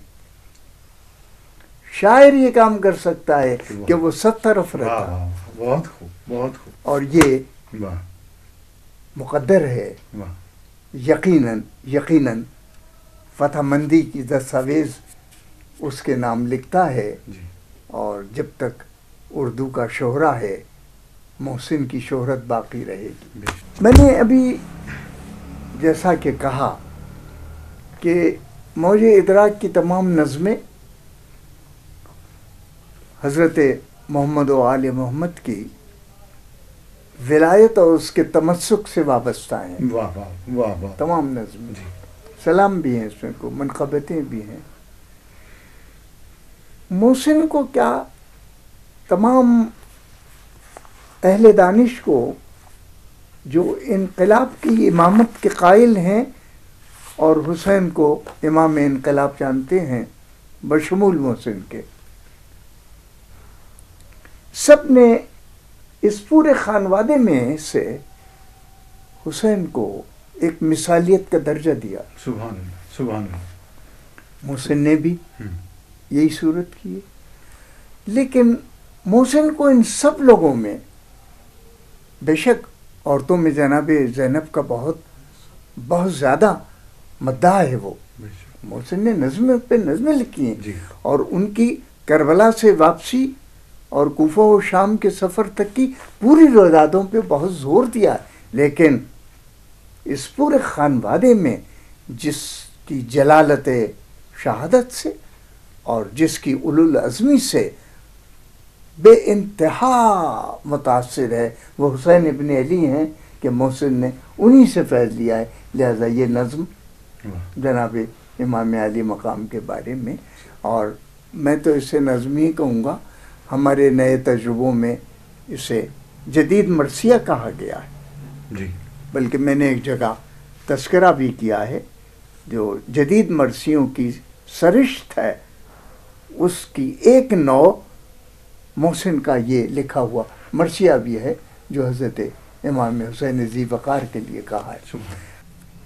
S3: شاعر یہ کام کر سکتا ہے کہ وہ سب طرف رہتا ہے.
S2: بہت خوب، بہت خوب.
S3: اور یہ مقدر ہے. یقیناً فتح مندی کی دستاویز اس کے نام لکھتا ہے. اور جب تک اردو کا شہرہ ہے، محسن کی شہرت باقی رہے گی. میں نے ابھی جیسا کہ کہا کہ موج ادراک کی تمام نظمیں حضرت محمد و آل محمد کی ولایت اور اس کے تمسک سے وابستہ ہیں.
S2: واہ واہ واہ واہ.
S3: تمام نظمیں، سلام بھی ہیں اس میں، کو منقبتیں بھی ہیں. محسن کو کیا، تمام اہل دانش کو جو انقلاب کی امامت کے قائل ہیں اور حسین کو امام انقلاب جانتے ہیں، بشمول محسن کے، سب نے اس پورے خانوادے میں سے حسین کو ایک مثالیت کا درجہ دیا.
S2: سبحان اللہ، سبحان اللہ.
S3: محسن نے بھی یہی صورت کی. لیکن محسن کو ان سب لوگوں میں، بے شک عورتوں میں جناب زینب کا بہت زیادہ مداح ہے. وہ محسن نے نظمیں پہ نظمیں لکھی ہیں، اور ان کی کربلا سے واپسی اور کوفہ و شام کے سفر تک کی پوری روایتوں پہ بہت زور دیا. لیکن اس پورے خانوادے میں جس کی جلالت شہادت سے اور جس کی اولوالعزمی سے بے انتہا متاثر ہے، وہ حسین ابن علی ہیں کہ محسن نے انہی سے فیض لیا ہے. لہذا یہ نظم جناب امام علی مقام کے بارے میں، اور میں تو اسے نظم ہی کہوں گا. ہمارے نئے تجربوں میں اسے جدید مرثیہ کہا گیا ہے
S2: جی،
S3: بلکہ میں نے ایک جگہ تذکرہ بھی کیا ہے. جو جدید مرثیوں کی سرشت ہے اس کی ایک نو محسن کا یہ لکھا ہوا مرثیہ بھی ہے جو حضرت امام حسین ذی وقار کے لیے کہا ہے.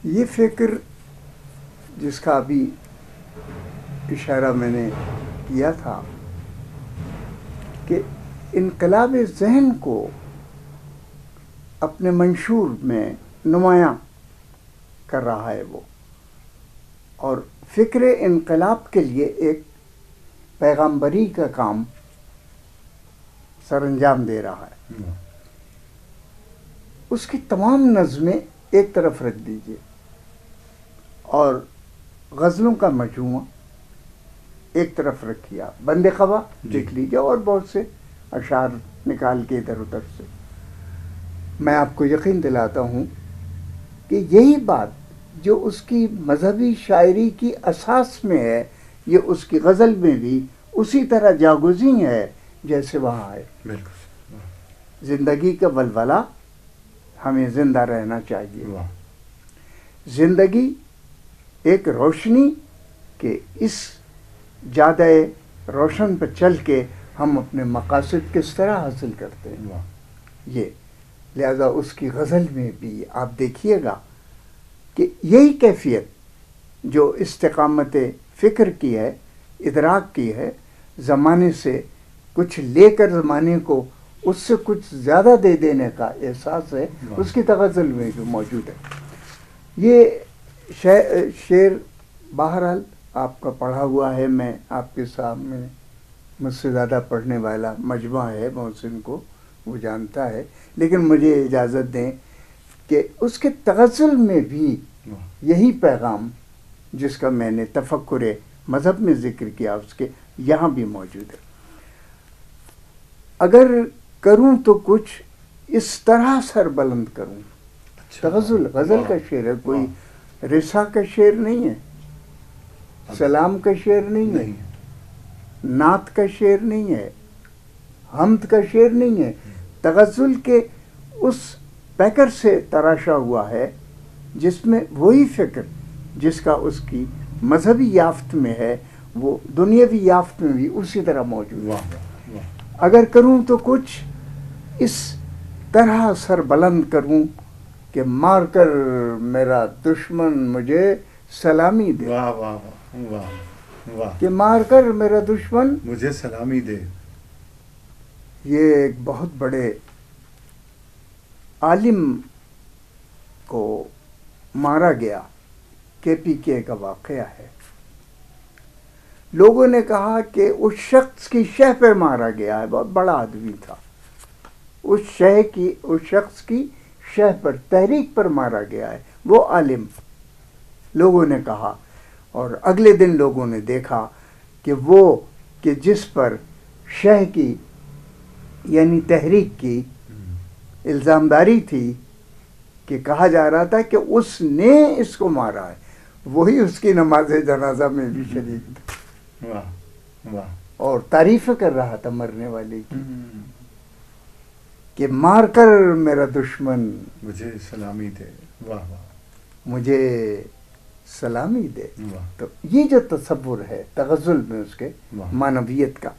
S3: یہ فکر جس کا ابھی اشارہ میں نے کیا تھا کہ انقلاب ذہن کو اپنے منشور میں نمایاں کر رہا ہے وہ، اور فکر انقلاب کے لیے ایک پیغامبری کا کام سر انجام دے رہا ہے. اس کی تمام نظمیں ایک طرف رکھ دیجئے اور غزلوں کا مجموعہ ایک طرف رکھیے. آپ بند قبا دیکھ لیجئے اور بہت سے اشعار نکال کے ادھر ادھر سے. میں آپ کو یقین دلاتا ہوں کہ یہی بات جو اس کی مذہبی شاعری کی اساس میں ہے یہ اس کی غزل میں بھی اسی طرح جاگزیں ہے جیسے وہاں ہے. زندگی کا ولولہ ہمیں زندہ رہنا چاہیے. زندگی ایک روشنی کہ اس جادہ روشن پہ چل کے ہم اپنے مقاصد کس طرح حاصل کرتے ہیں. یہ لہذا اس کی غزل میں بھی آپ دیکھیے گا کہ یہی کیفیت جو استقامت فکر کی ہے، ادراک کی ہے، زمانے سے کچھ لے کر زمانے کو اس سے کچھ زیادہ دے دینے کا احساس ہے، اس کی غزل میں بھی موجود ہے. یہ شعر بہرحال آپ کا پڑھا ہوا ہے، میں آپ کے سامنے مجھ سے زیادہ پڑھنے والا مجمع ہے محسن کو، وہ جانتا ہے. لیکن مجھے اجازت دیں کہ اس کے تغزل میں بھی یہی پیغام جس کا میں نے تفکر مذہب میں ذکر کیا اس کے یہاں بھی موجود ہے. اگر کروں تو کچھ اس طرح سر بلند کروں. تغزل غزل کا شعر ہے، کوئی رسا کا شعر نہیں ہے، سلام کا شعر نہیں ہے، نعت کا شعر نہیں ہے، حمد کا شعر نہیں ہے. تغزل کے اس پیکر سے تراشا ہوا ہے جس میں وہی فکر جس کا اس کی مذہبی یافت میں ہے وہ دنیاوی یافت میں بھی اسی طرح موجود ہے. اگر کروں تو کچھ اس طرح سر بلند کروں کہ مار کر میرا دشمن مجھے سلامی دے.
S2: واہ واہ واہ واہ،
S3: کہ مار کر میرا دشمن
S2: مجھے سلامی دے.
S3: یہ ایک بہت بڑے عالم کو مارا گیا KPK کا واقعہ ہے. لوگوں نے کہا کہ اس شخص کی شہ پہ مارا گیا ہے، بہت بڑا آدمی تھا، اس شخص کی شہ پر تحریک پر مارا گیا ہے، وہ عالم. لوگوں نے کہا، اور اگلے دن لوگوں نے دیکھا کہ وہ کہ جس پر شہ کی یعنی تحریک کی الزامداری تھی کہ کہا جا رہا تھا کہ اس نے اس کو مارا ہے، وہی اس کی نماز جنازہ میں بھی شریک تھا.
S2: واہ واہ،
S3: اور تعریف کر رہا تھا مرنے والے کی کہ مار کر میرا دشمن
S2: مجھے سلامی دے. واہ واہ،
S3: مجھے سلامی دے.
S2: واہ.
S3: تو یہ جو تصور ہے تغزل میں اس کے
S2: واہ.
S3: معنویت کا،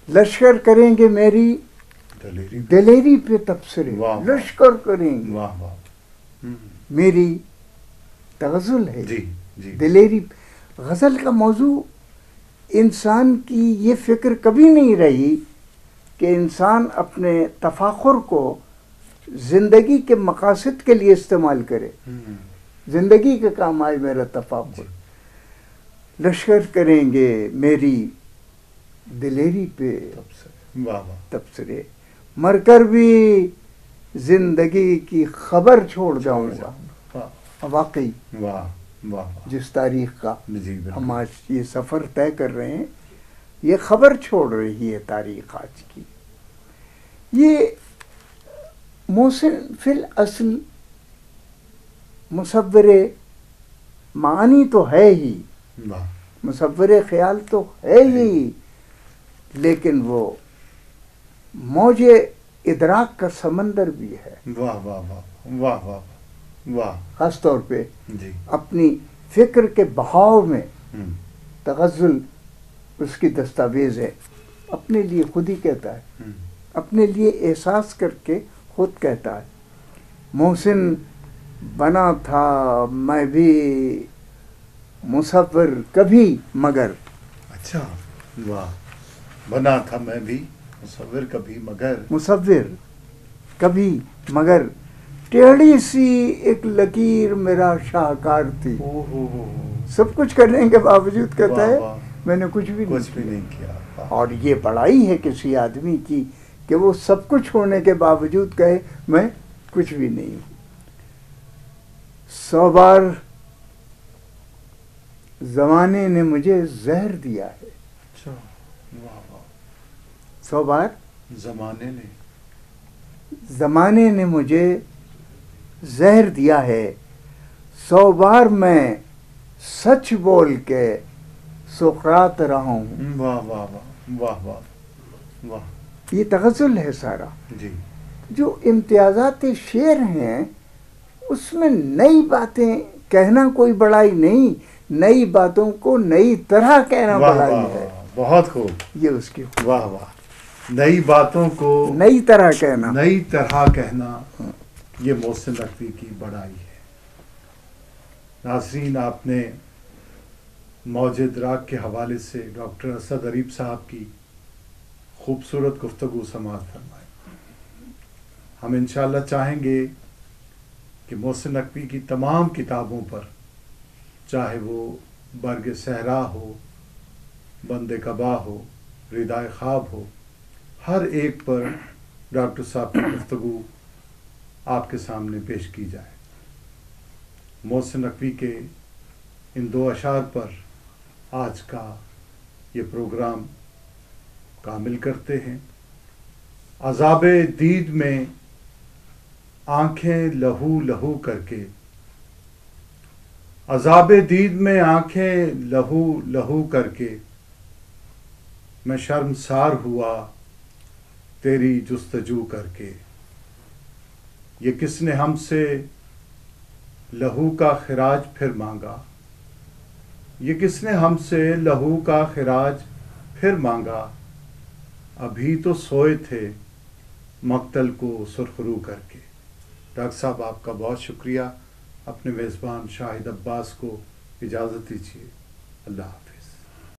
S3: لشکر کریں گے میری
S2: دلیری.
S3: دلیری پہ تبصرے،
S2: واہ.
S3: لشکر کریں گے
S2: واہ واہ.
S3: میری تغزل ہے.
S2: جی جی.
S3: دلیری غزل کا موضوع انسان کی یہ فکر کبھی نہیں رہی کہ انسان اپنے تفاخر کو زندگی کے مقاصد کے لیے استعمال کرے. زندگی کے کام آئے میرا تفاخر. لشکر کریں گے میری دلیری پہ
S2: واہ واہ.
S3: تبصرے، مر کر بھی زندگی کی خبر چھوڑ جاؤں گا. واقعی
S2: واہ واہ
S3: جس تاریخ کا
S2: جی بالکل
S3: ہم آج یہ سفر طے کر رہے ہیں، یہ خبر چھوڑ رہی ہے تاریخ آج کی. یہ محسن فی الاصل مصور معانی تو ہے ہی،
S2: واہ
S3: مصور خیال تو ہے ہی، لیکن وہ موج ادراک کا سمندر بھی ہے.
S2: واہ واہ واہ واہ واہ واہ
S3: خاص طور پہ
S2: جی
S3: اپنی فکر کے بہاؤ میں
S2: ہوں
S3: تغزل اس کی دستاویز ہے. اپنے لیے خود ہی کہتا ہے،
S2: ہوں
S3: اپنے لیے احساس کر کے خود کہتا ہے. محسن بنا تھا میں بھی مصور کبھی مگر،
S2: اچھا واہ بنا تھا میں بھی مصور کبھی مگر
S3: مصور کبھی مگر ٹیڑھی سی ایک لکیر میرا شاہکار تھی.
S2: او ہو
S3: سب کچھ کرنے کے باوجود کہتا
S2: واہ
S3: ہے
S2: واہ
S3: میں نے کچھ بھی
S2: کچھ بھی
S3: نہیں
S2: نہیں کیا واہ.
S3: اور یہ بڑائی ہے کسی آدمی کی کہ وہ سب کچھ ہونے کے باوجود کہے میں کچھ بھی نہیں ہوں. 100 بار زمانے نے مجھے زہر دیا ہے.
S2: اچھا واہ واہ
S3: 100 بار
S2: زمانے نے
S3: زمانے نے مجھے زہر دیا ہے. 100 بار میں سچ بول کے سقراط رہا ہوں.
S2: واہ واہ واہ واہ واہ واہ
S3: یہ تغزل ہے سارا.
S2: جی
S3: جو امتیازات شعر ہیں اس میں نئی باتیں کہنا کوئی بڑائی نہیں، نئی باتوں کو نئی طرح کہنا
S2: واہ
S3: بڑائی
S2: واہ
S3: ہے.
S2: واہ بہت خوب
S3: یہ اس کی
S2: واہ واہ نئی باتوں کو
S3: نئی طرح کہنا.
S2: نئی طرح کہنا یہ محسن نقوی کی بڑائی ہے. ناظرین آپ نے موج ادراک کے حوالے سے ڈاکٹر اسد اریب صاحب کی خوبصورت گفتگو سماعت فرمائی. ہم انشاءاللہ چاہیں گے کہ محسن نقوی کی تمام کتابوں پر، چاہے وہ برگ صحرا ہو، بند قبا ہو، ردائے خواب ہو، ہر ایک پر ڈاکٹر صاحب کی گفتگو آپ کے سامنے پیش کی جائے. محسن نقوی کے ان 2 اشعار پر آج کا یہ پروگرام کامل کرتے ہیں. عذاب دید میں آنکھیں لہو لہو کر کے، عذاب دید میں آنکھیں لہو لہو کر کے میں شرمسار ہوا تیری جستجو کر کے. یہ کس نے ہم سے لہو کا خراج پھر مانگا، یہ کس نے ہم سے لہو کا خراج پھر مانگا. ابھی تو سوئے تھے مقتل کو سرخرو کر کے. ڈاکٹر صاحب آپ کا بہت شکریہ. اپنے میزبان شاہد عباس کو اجازت دیجیے. اللہ حافظ.